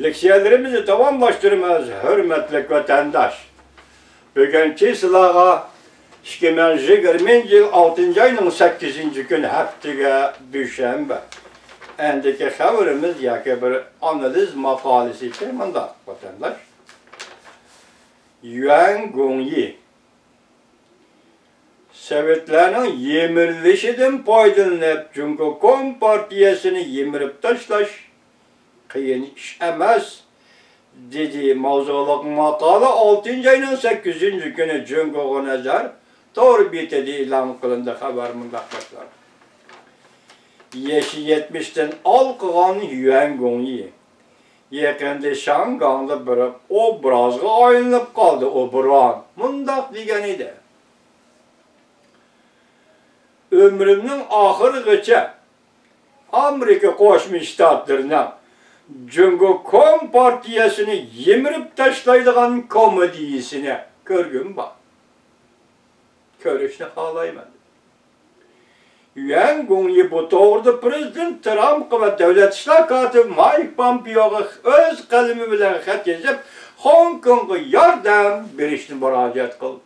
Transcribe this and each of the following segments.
Leksiyalarımızı tamamlaştırmaz hürmetli vatandaş. Bugünkü sılağa 2020 yıl 6. ayının 8. günü haftaya düşenbe. Endeki haberimiz yaki bir analiz makalesi temanda vatandaş. Yuan Gongyi Sovetlerin yemirleşidin paydalanıp çünkü Kompartiyasını yemirip taşlaş kıyın iş emas dedi mavzuluk makale 6. ayının 8. günü Cumhur'a nazar doğru bitedi ilan kılındı haberimiz arkadaşlar. Yaşı 70'ten alkılan Yuan Gongyi yakında Şangang'da bir obrazga ayınlıp kaldı o buran. Mundak degen idi. Ömrümün ahırgıça Amerika Koşmuş Ştatlarına Cumhur Kompartiyasını yemirip taşlaydıgan komediyisini görgün bak. Körüşünü halaymadı. Yuan Gongyi bu doğruda Prezident Trump ve Devlet İşler Katibi Mike Pompeo'ya öz kalemi bilen xat yazıp Hong Kong'a yardım verişini müracaat kıldı.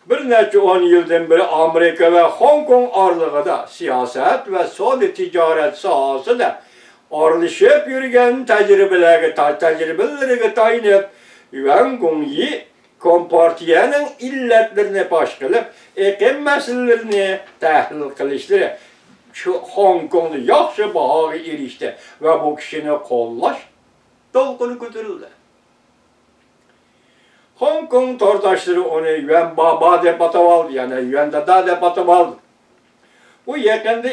Bir neçe 10 yıldan beri Amerika ve Hong Kong aralığında siyaset ve soli ticaret sahasında aralışıp yürüyen tecrübeleri tayinip Yuan Gongyi Kompartiyanın illetlerini baş kılıp ekim meselelerini tahlil kılıştırı şu Hong Kong'da yaxşı bahağı erişti ve bu kişini kollaş dolgunu götürüldü. Hong Kong tordaşları onu Yuan Baba dep atavaldı yani Yuan Dada dep atavaldı. Bu yakında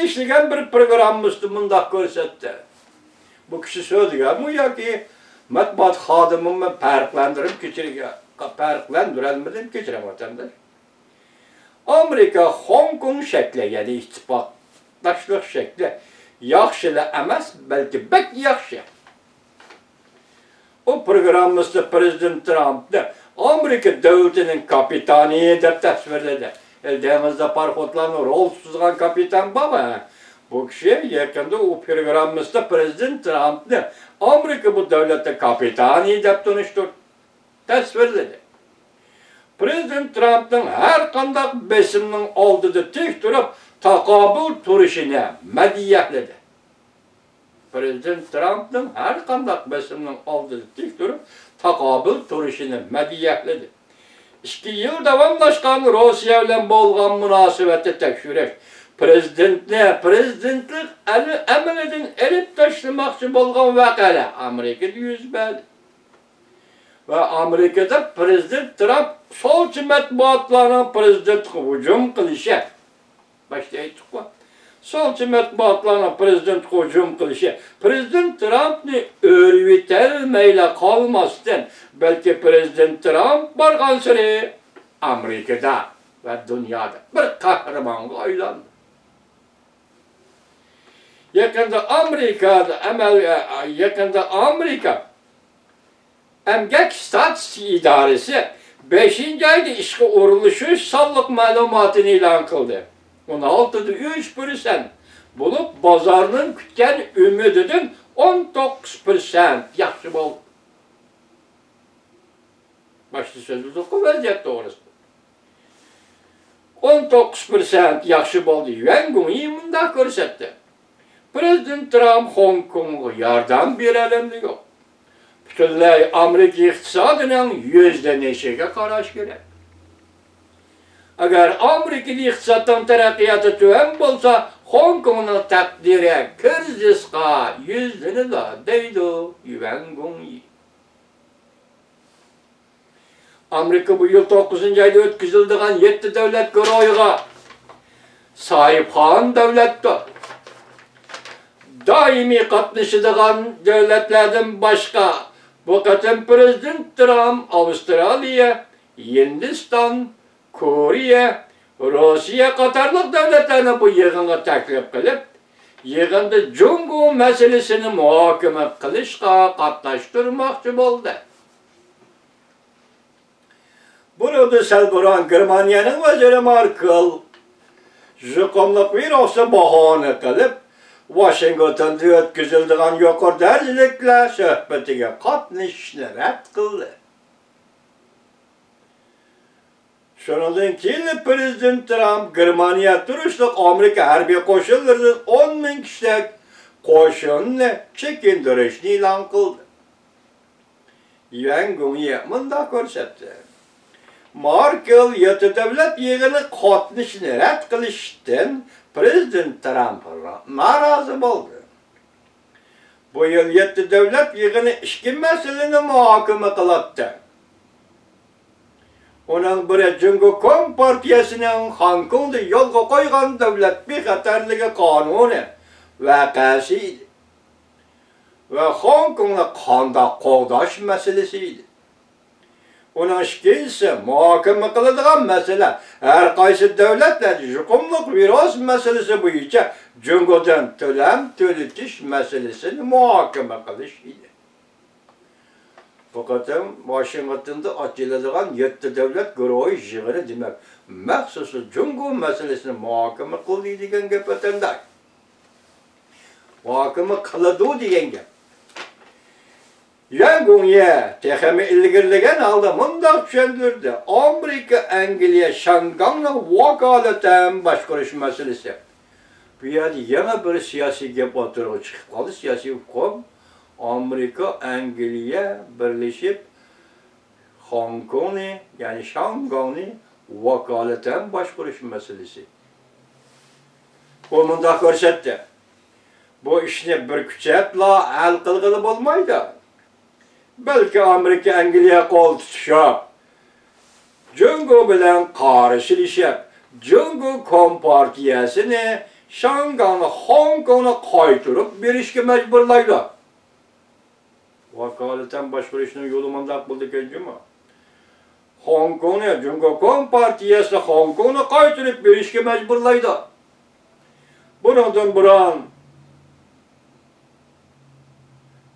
işleyen bir programımızdı bundak görsetti. Bu kişi söyledi bu ya ki matbuat xadimimi farqlandirib keçirem vatandaş. Amerika Hong Kong şekli yani ittifaqdaşlıq şekli yaxşıla emas belki bek yaxşı. O programımızda Prezident Trump'da Amerika devletinin kapitanı dep tasvirledi. Eldemizde parxotlarını rol tutgan kapitan baba. Bu kişi yakında o programımızda Prezident Trump'da Amerika bu devlette kapitanı dep tanıştırdı. Tasvirledi. Prezident Trump'ın her kandak besiminin aldığı tek durup takabül turuşunu mediyahledi. Prezident Trump'ın her kandak besiminin aldığı tek durup takabül turuşunu mediyahledi. 2 yıl davamlaşkan Rusya ile bolgan münasebeti tekşürek. Prezidentlik emeleden erip taşlamakçı bolgan vakala Amerika'da yüz berdi. Ve Amerika'da Prezident Trump solcu matbuatlarına prezidentlik hücum kılışı. Başta ayttık mı? Solcu matbuatlarına prezidentlik hücum kılışı. Prezident Trump'ni örüvitelmeyle kalmasın. Belki Prezident Trump bargan sıra Amerika'da ve dünyada bir kahramanlığa aylandı. Yakında Amerika Emgek Statüsü İdaresi 5. ayda işe uruluşu sağlık malumatını ilan kıldı. 16'da 3% bulup bazarının kütken ümidinin 19% yaxşı oldu. Başta sözü doku vaziyette orası. 19% yaxşı oldu. Yuan Gongyi munda görsetti. Prezident Trump Hong Kong'a yardım verelim yok. Bütünlüğü Amerika iktisadının %neşege karaş gerek. Eğer Amerika iktisadın terakkiyatı tüven bolsa, Hong Kong'un takdiri kırziska yüzünü de deydi Yuan Gongyi. Amerika bu yıl 9. ayda ötküzüldüğün 7 devlet güroyuğa sahip olan devlettir. Daimi katlaşıdığın devletlerden başka bu kadın Prezident Trump Avustralya, Hindistan, Kore, Rusya Katarlık devletlerine bu yığını teklif kılıp yığında Cumhur meselesini muhakeme kılışka katlaştırmakçı oldu. Burada Selburan Germanya'nın veziri Merkel, jukumluk bir olsa bahane kılıp Washington'da ötküzüldüğün yukarı dercilikle söhbetiga qatnashishni rad qildi. Shundan keyin Prezident Trump Germaniya turishliq Amerika harbiy qo'shinlaridan 10,000 kishilik qo'shinni chekintirishni e'lon qildi. Yuan Gongyi bunda ko'rsatdi. Merkel yetti davlat yig'ini qatnashishni rad qilishdan Prezident Trump norozi bo'ldi. Bu yil yetti davlat yig'ini ikki masalani muhokama qiladi. Onun biri Jungo Kompartiyasining Hong Kongda yo'lga qo'ygan davlat bexatarligi qonuni vaqasi edi. Va Hong Kongni qanday qo'g'dash masalasi edi. Onun ikkinchisi muhokama qiladigan masala har qaysi davlatlar yuqumliq virus masalasi bo'yicha Jungodan to'lam to'latish masalasini muhokama qilish edi. Fakat Washington'da açılacağın 7 devlet guruhi yig'ini demek maxsus Jungo meselesini muhokama qildi degan gap o'tanda. Muhokama qiladi degan gap. Yuan Gongyi texmi ilgirlagan holda mundaq tushuntirdi. Amerika Angliya Shangangni vakolatan boshqarish masalasi. Bu yerda yana bir siyosiy gap o'tirib chiqib qoldi, siyosiy hukm. Amerika, Angliya birleşip Hong Kong'ni, yani Şangay'ni vakolatan boshqarish masalasi. O bunda ko'rsatdi. Bu ishni bir kuchapla hal qilg'ili bo'lmaydi. Balki Amerika, Angliya qo'l tutishib, Jungo bilan qarshilashib, Jungo Kompartiyasini Şangay'ni Hong Kong'ni qaytarib berishga majburlaydi. Vakolatan boshqarishning yo'li mundaq bo'ldi ekan-ku. Hong Kongni Jungo Kompartiyasi Hong Kongni qaytarib berishga majburlaydi. Bundan burun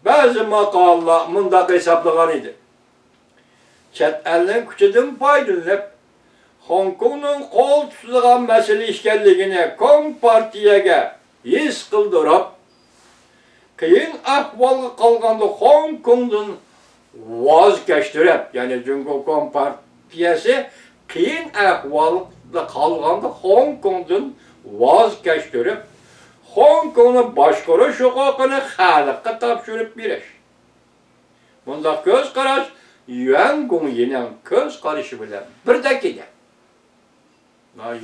ba'zi maqollar mundaq hisoblagan edi. Chet elning kuchidan foydalanib Hong Kongning qo'l tutadigan masala ekanligini Kompartiyaga his qildirib qiyin ahvolga qolganda Hong Kongdan voz kechtirib, ya'ni Jungo Kompartiyasi qiyin ahvolda qolganda Hong Kongdan voz kechtirib, Hong Kongni boshqarish huquqini xalqqa topshirib berish. Bunda ko'z qarash Yuan Gongyining ko'z qarashi bilan birdek edi.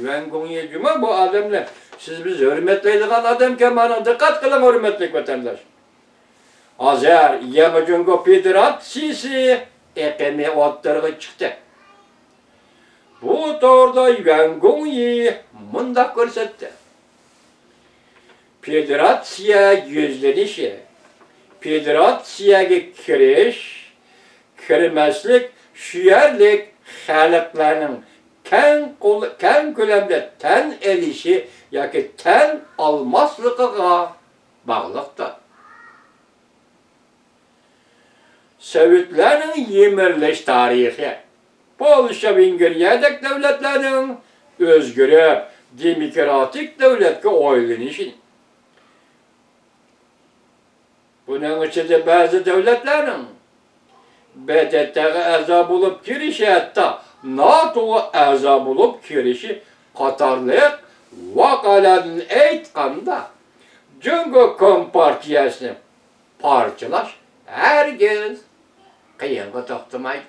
Yuan Gongyi juma bu odamlar siz biz hurmatlaydigan odamga mana diqqat qiling hurmatli vatandosh. Hozir Yangi Jungo Federatsiyasi eqimi o'ttirg'i chiqdi. Bu to'g'rida Yuan Gongyi mundaq ko'rsatdi. Federatsiya yuzlanishi, federatsiyaga kirish, kirmaslik, shu yerlik xalqlarning keng ko'lamda tan elishi yoki tan olmasligiga bog'liqdir. Sovetlarning yemirilish tarixi, Polsha, Vengriyadek davlatlarning o'zgarib demokratik davlatga aylanishi. Buning ichida ba'zi davlatlarning BDT'ga a'zo bo'lib kirishi, hatto NATO'ga a'zo bo'lib kirishi qatorliq voqealarni aytganda Jungo Kompartiyasini parchalash hargiz qiyinga to'xtamaydi.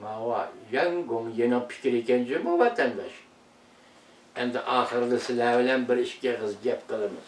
Mana Yuan Gongyining fikri ekan-ku vatandosh. Endi oxirida sizlar bilan bir ishga gap qilamiz.